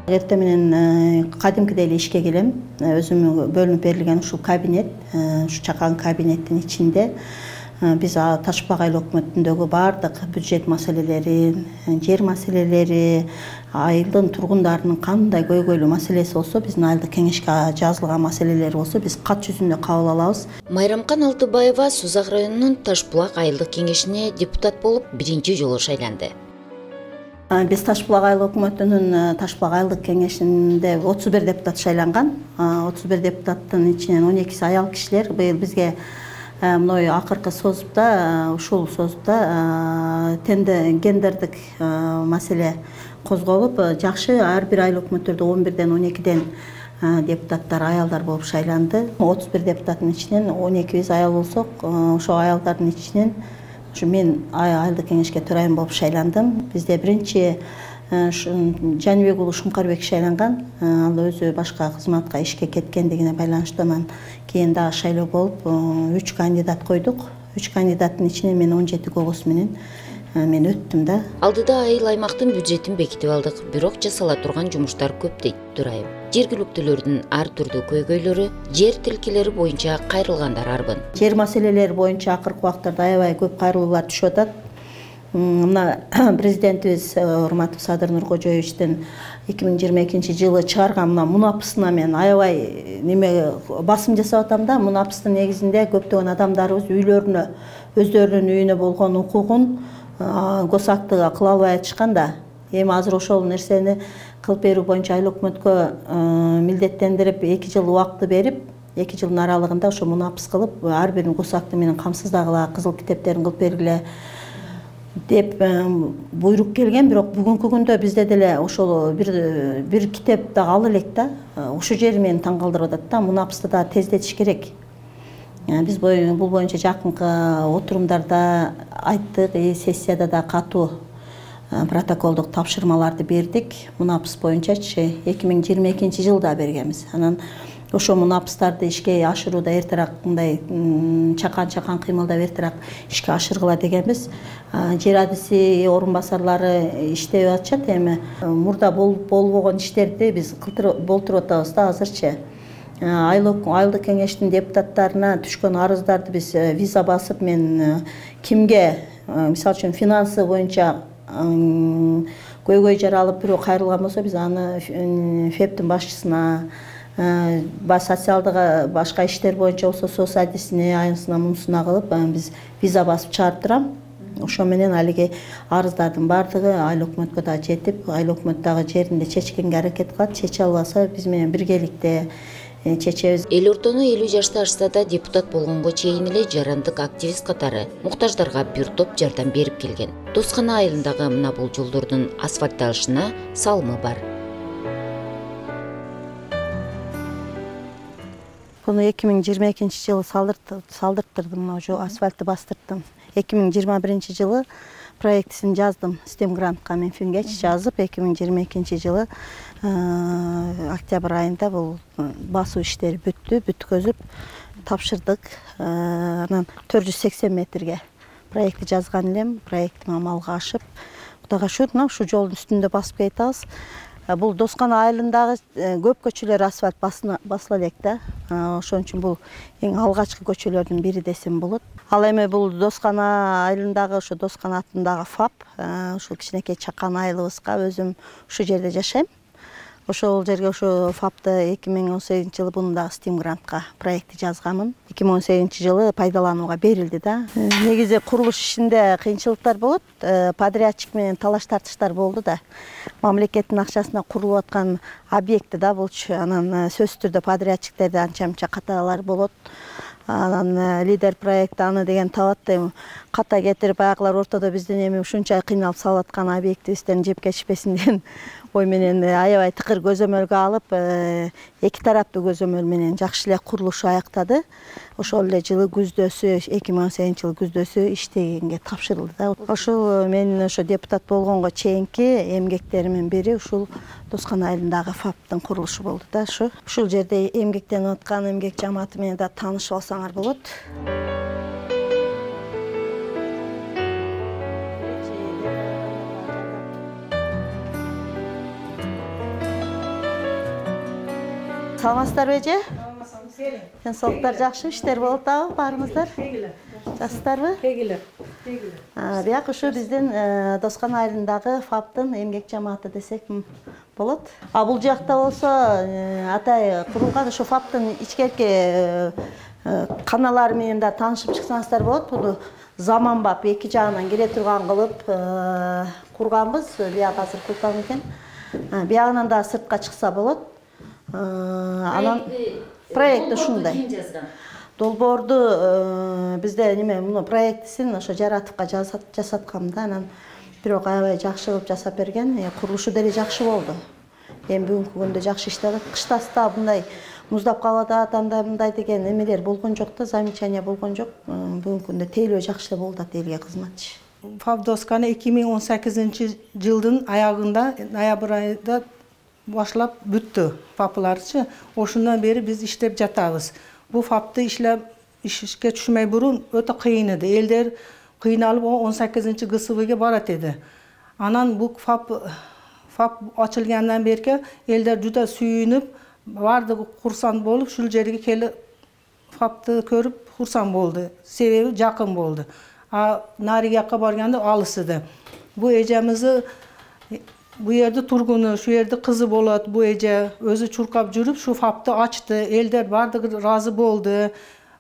Эртең менен кадимкидей эле ишке келем. Өзүмө бөлүнүп берилген ушул кабинет, ушу чакан кабинеттин ичинде биз Таш Булак айыл өкмөтүндөгү баардык бюджет маселелерин, жер маселелери, айылдын тургундарынын кандай көйгөйлүү маселеси болсо, биздин айылдык кеңешке жазылган маселелер болсо, биз кат жүзүндө кабыл алабыз. Майрамкан Алтыбаева Сузак районунун Таш Булак айылдык кеңешине депутат болуп биринчи жолу шайланды. Биз Таш Булак айыл өкмөтүнүн Таш Булак айылдык кеңешинде 31 депутат шайланган. 31 депутаттын ичинен 12 аял кишилер. Быйыл бизге мындай акыркы созупта, ушул созупта гендердик маселе козголуп, жакшы ар бир айыл өкмөттөрдө 11ден 12ден депутаттар аялдар болуп шайланды. 31 депутаттын ичинен 12 аял болсок, ошол аялдардын ичинен мен айылдык кеңешке төрайым болуп шайландым. Бизде биринчи Жаныбек уулу Шумкарбек шайланган. Ал өзү башка кызматка ишке кеткендигине байланыштуу анан кийин дагы шайлоо болуп 3 кандидат койдук. 3 кандидаттын ичинен мен 17 голос менен мен өттүм да. Алдыда айыл аймактын бюджетин бекитип алдык, бирок жасала турган жумуштар көп дейт төрайым. Жергиликтүүлөрдүн ар түрдүү көйгөйлөрү, жер тилкелери боюнча кайрылгандар арбын. Жер маселелери боюнча акыркы убактарда аябай көп кайрылуулар түшүп атат. Мына президентибиз урматтуу Садыр Нуркожоевичтин 2022 жылы чыгарган мунапысына мен аябай басым жасап атам да. Мунапыстын негизинде көптөгөн адамдарыбыз үйлөрүнө, өздөрүнүн үйүнө болгон укугун госактыга кыла албай атышкан да. Эми азыр ошол нерсени кылып берүү боюнча айыл өкмөткө милдеттендирип 2 жыл убакыт берип, 2 жылдын аралыгында ошо мунапыс кылып, ар бирин госакты менен камсыздагыла, кызыл китептерин кылып бергиле деп буйрук келген. Бирок бүгүнкү күндө бизде деле ошол бир китеп дагы ала элек да. Ошол жери мени таң калтырып атат да. Мунапысты да тездетиш керек. Биз бул боюнча жакынкы отурумдарда айттык, сессияда да катуу протоколдук тапшырмаларды бердик. Мунапыс боюнчачы 2022 жылда бергенбиз. Анан ошо мунапыстарды ишке ашырууда эртерээк мындай чакан кыймылдап эртерээк ишке ашыргыла дегенбиз. Жер адиси орун басарлары иштеп атышат. Эми мурда болбогон иштерди биз болтуруп атабыз да азырчы. Айылдык кеңештин депутаттарына түшкөн арыздарды биз виза басып, мен кимге, мисалы үчүн финансы боюнча көйгөй жаралып бирөө кайрылган болсо, биз аны ФЭПтин башчысына, социалдык башка иштер боюнча болсо соц адисине, айнысына мунусуна кылып биз виза басып чыгарып турам. Ошо менен алиги арыздардын баардыгы айыл өкмөткө да жетип, айыл өкмөт дагы жеринде чечкенге аракет кылат. Чече албаса биз менен биргеликте чечебиз. Эл ортону 50 жашта ашса да депутат болгонго чейин эле жарандык активист катары муктаждарга бир топ жардам берип келген. Доскана айылындагы мына бул жолдордун асфальтталышына салымы бар. Буну 2022 жылы салдырттырдым, мына жол асфальтты бастырттым. 2021 жылы проектисин жаздым. Систем грантка мен Фингеч жазып, 2022 жылы октябрь айында бул басуу иштери бүткөзүп тапшырдык. Анан 480 метрге проектти жазган элем. Проектим амалга ашып, Кудайга шүгүр, мына ушу жолдун үстүндө басып кетабыз. Бул Доскана айылындагы көп көчөлөр асфальт басыла элек да. Ошон үчүн бул эң алгачкы көчөлөрдүн бири десем болот. Ал эми бул Доскана айылындагы ошо Доскана атындагы ФАП, ушул кичинекей чакан айылыбызга өзүм ушу жерде жашайм. Ошол жерге ошо ФАПты 2018 жылы буну дагы Steam грантка проектти жазганмын. 2018 жылы пайдаланууга берилди да. Негизи курулуш ишинде кыйынчылыктар болот. Подрядчик менен талаш тартыштар болду да. Мамлекеттин акчасына курулуп аткан объекти да болчу. Анан сөзсүз түрдө подрядчиктерде анча-мынча каталар болот. Анан лидер проект аны деген табат. ката кетирип аягылар ортодо биздин эми ушунча кыйналып салып аткан объектибизден жеп кетишпесин деген ой менен аябай тыкыр көзөмөлгө алып, эки тараптуу көзөмөл менен жакшы эле курулушу аяктады. Ошол эле жылы күздөөсү, 2018-жылы күздөөсү иштегенге тапшырылды да. Ошол мен ошо депутат болгонго чейинки эмгектеримдин бири ушул Доскан айылындагы ФАПтын курулушу болду да. Ушул жерде эмгектенип аткан эмгек жамааты менен да таанышып алсаңар болот. Саламатсыздарбы эже? Денсаулыктар жакшы, иштер болуп атабы баарыңыздар? Жакшысыздарбы? Бияк ушу биздин Доскан айылындагы ФАПтын эмгек жамааты десек болот. Бул жакта болсо атай курулган ушу ФАПтын ичкерки каналары менен да таанышып чыксаңыздар болот. Бул заманбап эки жагынан кире турган кылып курганбыз. Бияк азыр курган экен. Биягынан да сыртка чыкса болот. Анан проект ушундай. Долбоорду бизде неме муну проектисин ошо жаратыпка жасаткам да, анан бирок аябай жакшы кылып жасап берген. Курулушу деле жакшы болду. Эми бүгүнкү күндө жакшы иштедик. Кыштаста мындай муздап калып атат, андай мындай деген эмелер болгон жок да, замечание болгон жок. Бүгүнкү күндө тейлөө жакшы болду да, элге кызматчы. ФАП Досканы 2018-жылдын аягында, ноябрь айында башлап бүттү ФАПларчы. Ошундан бери биз иштеп жатабыз. Бу ФАПты ишке түшмөй бурун өтө кыйын эди. Элдер кыйналып 18-ГСВге барат эди. Анан бу ФАП ачылгандан бери элдер жута сүйүнүп, бардыгы курсан болуп, ушул жерге келип ФАПты көрүп курсан болду. Себеби жакын болду. Нариги жакка барганда алыс эди. Бу эжемизди bu yerde turgunu, şu yerde kızı bolat, bu ece özü çurkap жүрүп, şu ФАПты açtı, elder bardığı razı boldu.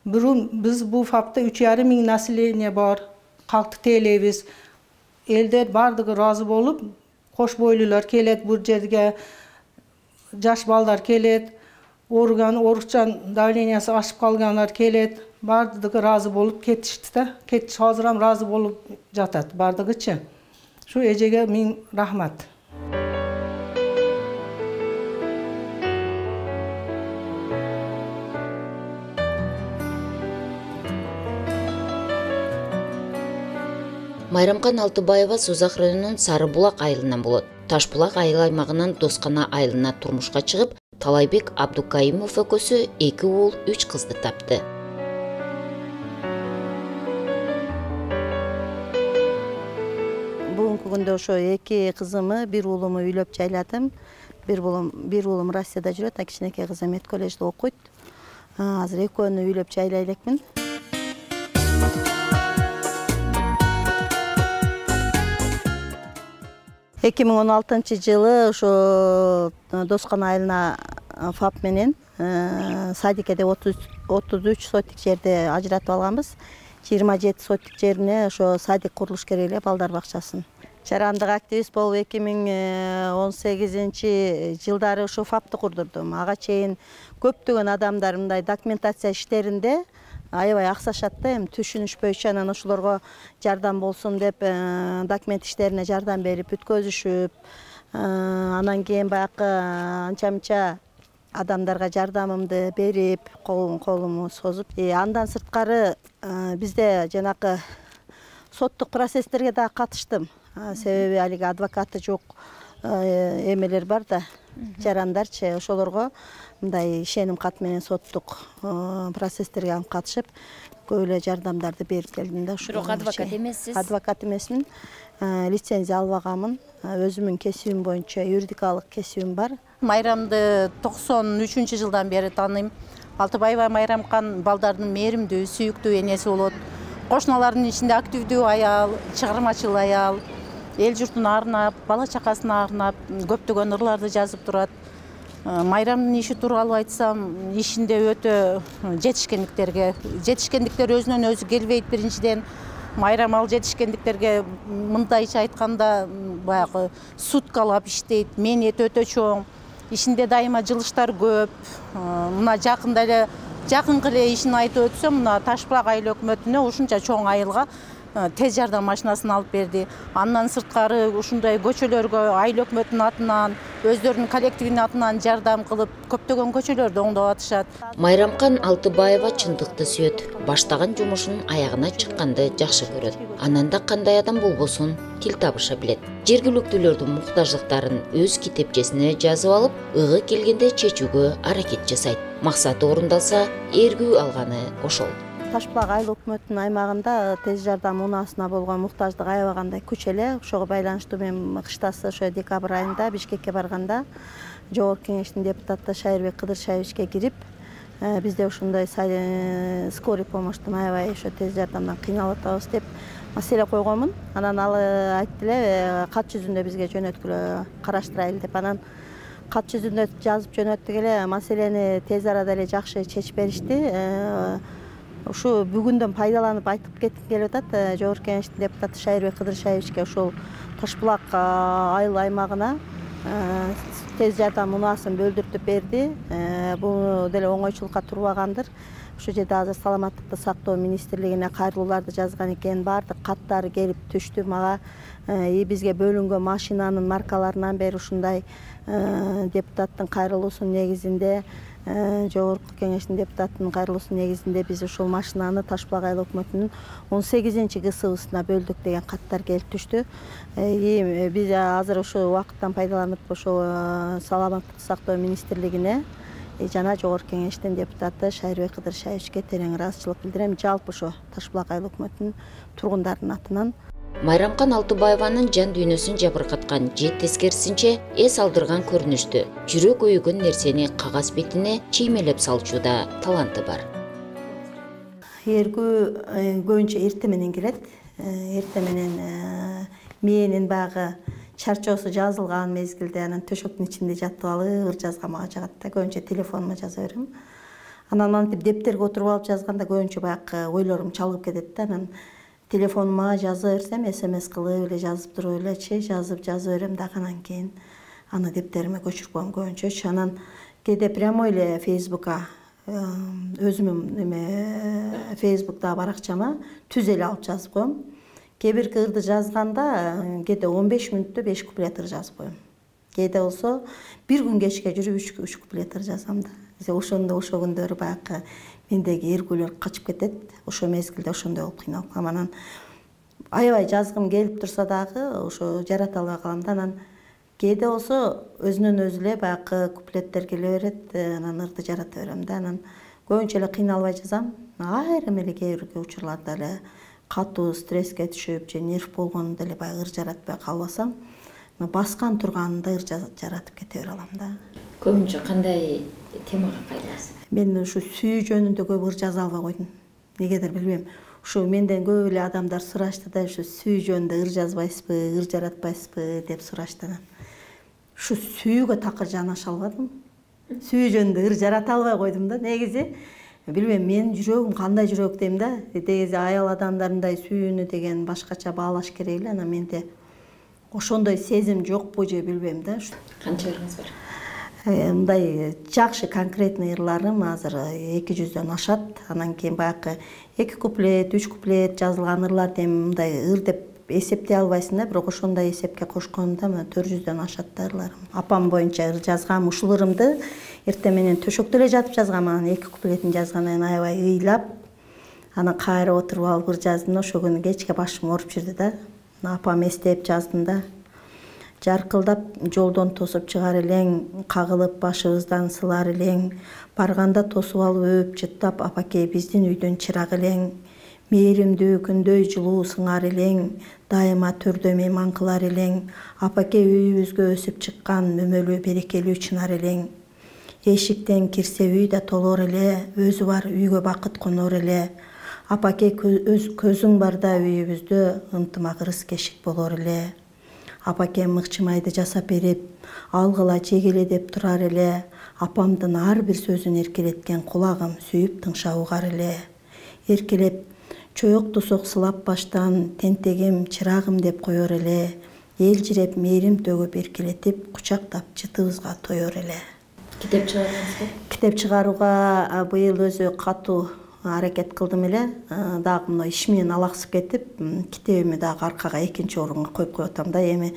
Biz bu ФАПта 3,5 ming nasilение var, kalktı televiz. Elder bardığı razı bolup, koş boylular kelet bu yerge, jaş ballar kelet, orukçan davleniyası aşıp kalganlar kelet, bardığı razı bolup ketişti de, hazıram razı bolup jatat, bardığı için. Şu ecege min rahmat. Майрамкан Алтыбаева Созак районунун Сарыбулак айылынан болот. Ташбулак айыл аймагынан Доскана айылына турмушка чыгып, Талайбек Абдукайымов экөөсү 2 уул 3 кызды тапты. Бүгүнкү күндө ошо 2 кызымы, 1 уулуму үйлөп жайладым. Бир уулум Россияда жүрөт, кичинекей кызым мед коллежде окуйт. Азыр экөөнү үйлөп жайлай элекмин. 2016-жылы ошо Доскан айылына ФАП менен садикеде 33 сотик жерде ажыратып алганбыз. 27 сотик жерине ошо садик курулуш керек эле, балдар бакчасын. Жарандык активист болуп 2018-жылдары ошо ФАПты курдурдум. Ага чейин көптөгөн адамдар мындай документация иштеринде аябай аксашат да, эми түшүнүшпөйчү, анан ошолорго жардам болсун деп документ иштерине жардам берип өткөзүшүп, анан кийин баягы анча-мынча адамдарга жардамымды берип, колумду созуп, андан сырткары бизде жанакы соттук процесстерге да катыштым. Себеби алиги адвокаты жок эмелер бар да, жарандарчы, ошолорго мындай ишеним кат менен соттук процесстерге алып катышып, көп эле жардамдарды берип келдим да. Бирок адвокат эмессиз? Адвокат эмесмин. Лицензия албаганмын. Өзүмдүн кесибим боюнча юридикалык кесибим бар. Майрамды 93-жылдан бери тааныйм. Алтыбаева Майрамкан балдардын мээримдүү, сүйүктүү энеси болот. Кошуналардын ичинде активдүү аял, чыгармачыл аял, эл журтун арнап, бала чакасына арнап, көптөгөн ырларды жазып турат. Майрамдын иши тууралуу айтсам, ишинде өтө жетишкендиктер өзүнөн өзү келбейт. Биринчиден Майрам ал жетишкендиктерге мындайча айтканда баягы суткалап иштейт, мээнети өтө чоң. Ишинде дайыма жылыштар көп. Мына жакында эле жакынкы эле ишин айтып өтсөм, мына Ташбулак айыл өкмөтүнө ушунча чоң айылга тез жардам машинасын алып берди. Андан сырткары ушундай көчөлөргө айыл өкмөтүнүн атынан, өздөрүнүн коллективинин атынан жардам кылып, көптөгөн көчөлөрдү оңдоп атышат. Майрамкан Алтыбаева чындыкты сүйөт. Баштаган жумушунун аягына чыкканды жакшы көрөт. Анан да кандай адам болбосун тил табыша билет. Жергиликтүүлөрдүн муктаждыктарын өз китепчесине жазып алып, ыгы келгенде чечүүгө аракет жасайт. Максаты орундалса, эргүү алганы ошол. Ташбулак айыл өкмөтүнүн аймагында тез жардам унаасына болгон муктаждык аябагандай күч эле. Ошого байланыштуу мен кыштасы ошо декабрь айында Бишкекке барганда Жогорку кеңештин депутаты Шайырбек Кыдыршаевичке кирип, бизде ушундай скорый помощьтун аябай ошо тез жардамдан кыйналып атабыз деп маселе койгонмун. Анан ал айтты эле, кат жүзүндө бизге жөнөткүлө караштырайлы деп. Анан кат жүзүндө жазып жөнөттүк эле, маселени тез арада эле жакшы чечип беришти. Ушу бүгүндөн пайдаланып айтып кетким келип атат. Жогорку кеңештин депутаты Шайырбек Кыдыршаевичке ушул Ташбулак айыл аймагына тез жардам унаасын бөлдүртүп берди. Бул деле оңойчулукка турбагандыр. Ушул жерде азыр саламаттыкты сактоо министрлигине кайрылууларды жазган экен. Баардык каттары келип түштү мага. Бизге бөлүнгөн машинанын маркаларынан бери ушундай депутаттын кайрылуусунун негизинде, Жогорку кеңештин депутатынын кайрылуусунун негизинде биз ушул машинаны Ташбулак айыл өкмөтүнүн 18 ГСУсуна бөлдүк деген каттар келип түштү. Биз азыр ушул убакыттан пайдаланып ошол саламаттыкты сактоо министрлигине жана Жогорку кеңештин депутаты Шайырбек Кыдыршаевичке терең ыраазычылык билдирем. Жалпы ошо Ташбулак айыл өкмөтүнүн тургундарынын атынан. Майрамкан Алтыбаеванын жан дүйнөсүн жабыркаткан жет тескерисинче эс алдырган көрүнүштү, жүрөк өйгөн нерсени кагаз бетине чиймелеп салчууда таланты бар. Эргүү көбүнчө эрте менен келет. Эрте менен мээнин багы чарчоосу жазылган мезгилде анан төшөктүн ичинде жатып алып ыр жазганга жагат да, көбүнчө телефонума жаза берем. Анан мынтип дептерге отуруп алып жазганда көбүнчө баягы ойлорум чалгып кетет да. Анан телефонума жаза берсем, СМС кылып эле жазып туруп элечи, жазып берем дагы, анан кийин аны дептериме көчүрүп коем көбүнчөчү. Анан кээде прямой эле Фейсбукка, өзүмдүн Фейсбуктагы баракчама түз эле алып жазып коем. Кээ бир ырды жазганда кээде 15 мүнөттө 5 куплет ыр жазып коем. Кээде болсо бир күн кечке жүрүп 3 куплет ыр жазам да. Ошондо ошол күндөрү баягы мендеги эргүүлөр качып кетет. Ошо мезгилде ошондой болуп кыйналып калам. Анан аябай жазгым келип турса дагы ошо жарата албай калам да. Анан кээде болсо өзүнөн өзү эле баягы куплеттер келе берет. Анан ырды жарата берем да. Анан көбүнчө эле кыйналбай жазам. Айрым эле кээ бир учурларда эле катуу стресске түшүп же нерв болгондо эле баягы ыр жаратпай калбасам, баскан турганында ыр жаратып кете бере алам да. Көбүнчө кандай темага кайрыласыз? Мен ушу сүйүү жөнүндө көп ыр жаза албай койдум. Негедир билбейм. Ушу менден көп эле адамдар сурашты да, ушу сүйүү жөнүндө ыр жазбайсызбы, ыр жаратпайсызбы деп сурашты. Ушу сүйүүгө такыр жанаша албадым. Сүйүү жөнүндө ыр жарата албай койдум да. Негизи билбейм, менин жүрөгүм кандай жүрөк дейм да. Негизи аял адамдарындай сүйүүнү деген башкача баалаш керек эле. Анан менде ошондой сезим жокпу же билбейм да. Канча ырыңыз бар? Мындай жакшы конкретный ырларым азыр 200дөн ашат. Анан кийин баягы 2 куплет, 3 куплет жазылган ырларды мындай ыр деп эсептей албайсың да, бирок ошондой эсепке кошкондо 400дөн ашат да ырларым. Апам боюнча ыр жазгам, ушул ырымды эртең менен төшөктө эле жатып жазгам. Анан 2 куплетин жазгандан кийин аябай ыйлап, анан кайра отуруп алып ыр жаздым. Ошол күнү кечке башым ооруп жүрдү да. Апам эстеп жаздым да. Жаркылдап жолдон тосуп чыгар элең, кагылып башыбыздан сылар элең, барганда тосуп алып өп жыттап апакей биздин үйдөн чырак элең, мээримдүү күндөй жылуу сыңар элең, дайыма төрдө мейман кылар элең, апакей үйүбүзгө өсүп чыккан мөмөлүү берекелүү чынар элең. Эшиктен кирсе үй да толор эле, өзү бар үйгө бакыт конор эле, апакей көзүң барда үйүбүздө ынтымак ырыс кешик болор эле. Апакем мыкчымайды жасап берип, алгыла жегеле деп турар эле, апамдын ар бир сөзүн эркелеткен кулагым сүйүп тыңша угар эле. Эркелеп чоёкту соксулап баштан, тентегим чырагым деп коёр эле, элжиреп мээрим төгүп эркелетип, кучактап жытыбызга тоёр эле. Китеп чыгарыңызбы? Китеп чыгарууга быйыл өзү катуу аракет кылдым эле. Дагы мына иш менен алаксып кетип, китебими дагы аркага экинчи орунга коюп атам да. Эми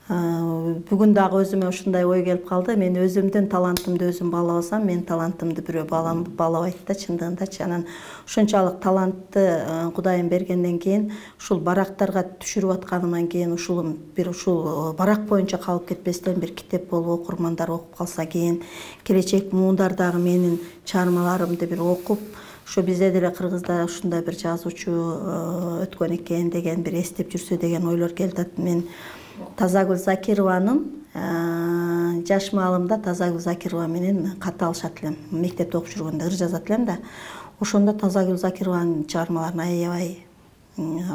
бүгүн дагы өзүмө ушундай ой келип калды. Мен өзүмдүн талантымды өзүм баалабасам, менин талантымды бирөө баалабайт да, чындыгындачы. Анан ошончалык талантты Кудайым бергенден кийин, ушул барактарга түшүрүп атканымдан кийин, ушул барак боюнча калып кетпестен бир китеп болуп окурмандар окуп калса кийин, келечек муундар дагы менин чыгармаларымды бир окуп, ошо бизде деле кыргызда ушундай бир жазуучу өткөн экен деген, бир эстеп жүрсө деген ойлор келди. Мен Тазагүл Закированын жаш маалымда Тазагүл Закирова менен кат алышат элем. Мектепте окуп жүргөндө ыр жазат элем да. Ошондо Тазагүл Закированын чыгармаларын аябай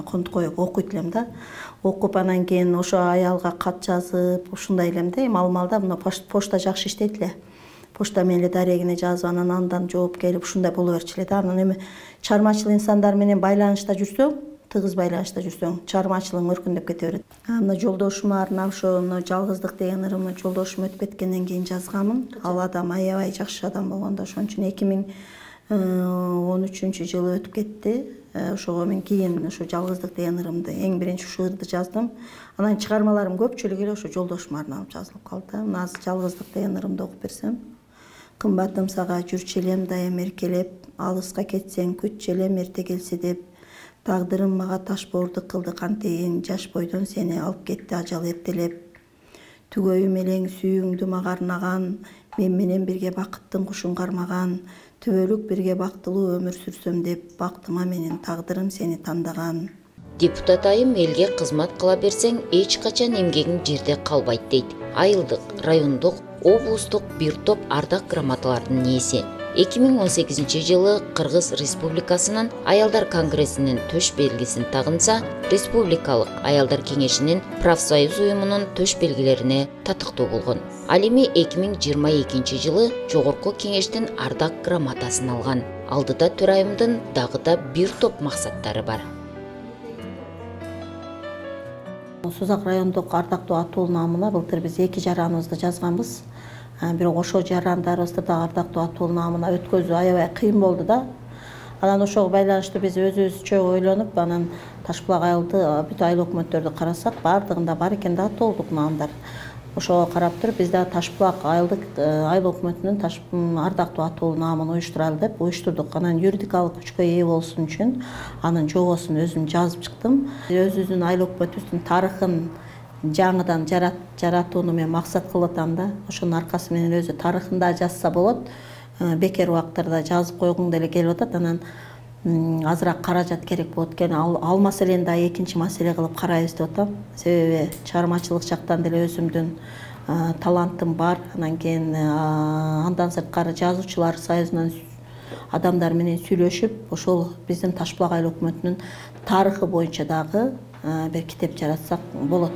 конт коюп окуйт элем да. Окуп анан кийин ошо аялга кат жазып, ушундай элем да. Эми ал маалда мына почта жакшы иштейт эле. Почта менен эле дарегине жазып, андан жооп келип ушундай боло берчү эле да. Анан эми чыгармачыл инсандар менен байланышта жүрсөң, тыгыз байланышта жүрсөң, чыгармачылыгың өркүндөп кете берет. Мына жолдошум арнап ошо жалгыздык деген ырымы жолдошум өтүп кеткенден кийин жазганмын. Ал адам аябай жакшы адам болгондо, ошон үчүн 2013-жылы өтүп кетти. Ошого мен кийин ошо жалгыздык деген ырымды эң биринчи ушул ырды жаздым. Анан чыгармаларым көпчүлүгү эле ошо жолдошума арналып жазылып калды. Мына азыр жалгыздык деген ырымды окуп берсем. Кымбатым сага жүрчү элем дайым эркелеп, алыска кетсең күтчү элем эрте келсе деп. Тагдырым мага таш боордук кылды кантейин, жаш бойдон сени алып кетти ажал эртелеп. Түгөйүм элең сүйүүңдү мага арнаган, мен менен бирге бакыттын кушун кармаган, түбөлүк бирге бактылуу өмүр сүрсөм деп, бактыма менин тагдырым сени тандаган. Депутат айым элге кызмат кыла берсең, эч качан эмгегиң жерде калбайт дейт. Айылдык, райондук, облустук бир топ ардак грамоталардын ээси. 2018-жылы Кыргыз Республикасынын Аялдар Конгрессинин төш белгисин тагынса, Республикалык Аялдар Кеңешинин профсоюз уюмунун төш белгилерине татыктуу болгон. Ал эми 2022-жылы Жогорку Кеңештин ардак грамотасын алган. Алдыда төрайымдын дагы да бир топ максаттары бар. Созак райондук ардактуу атуу наамына былтыр биз 2 жараныбызды жазганбыз. Бирок ошо жарандарыбызды да ардактуу атуу наамына өткөзүү аябай кыйын болду да. Анан ошого байланыштуу биз өзүбүзчө ойлонуп, анан Ташбулак айылды бүт айыл өкмөттөрдү карасак, бардыгында бар экен да атоолдук наамдар. Ошого карап туруп биз да Ташбулак айылдык айыл өкмөтүнүн ардактуу атуу наамын уюштуралы деп уюштурдук. Анан юридикалык күчкө ээ болушун үчүн анын жобосун өзүм жазып чыктым. Өзүбүздүн айыл өкмөтүбүздүн тарыхын жаңыдан жаратууну мен максат кылып атам да. Ошонун аркасы менен өзү тарыхында жазса болот. Бекер убактарда жазып койгуң деле келип атат. Анан азыраак каражат керек болот экен. Ал маселени да экинчи маселе кылып карайбыз деп атам. Себеби чыгармачылык жактан деле өзүмдүн талантым бар. Анан кийин андан сырткары жазуучулар союзунан адамдар менен сүйлөшүп, ошол биздин Ташбулак айыл өкмөтүнүн тарыхы боюнча дагы бир китеп жаратсак болот.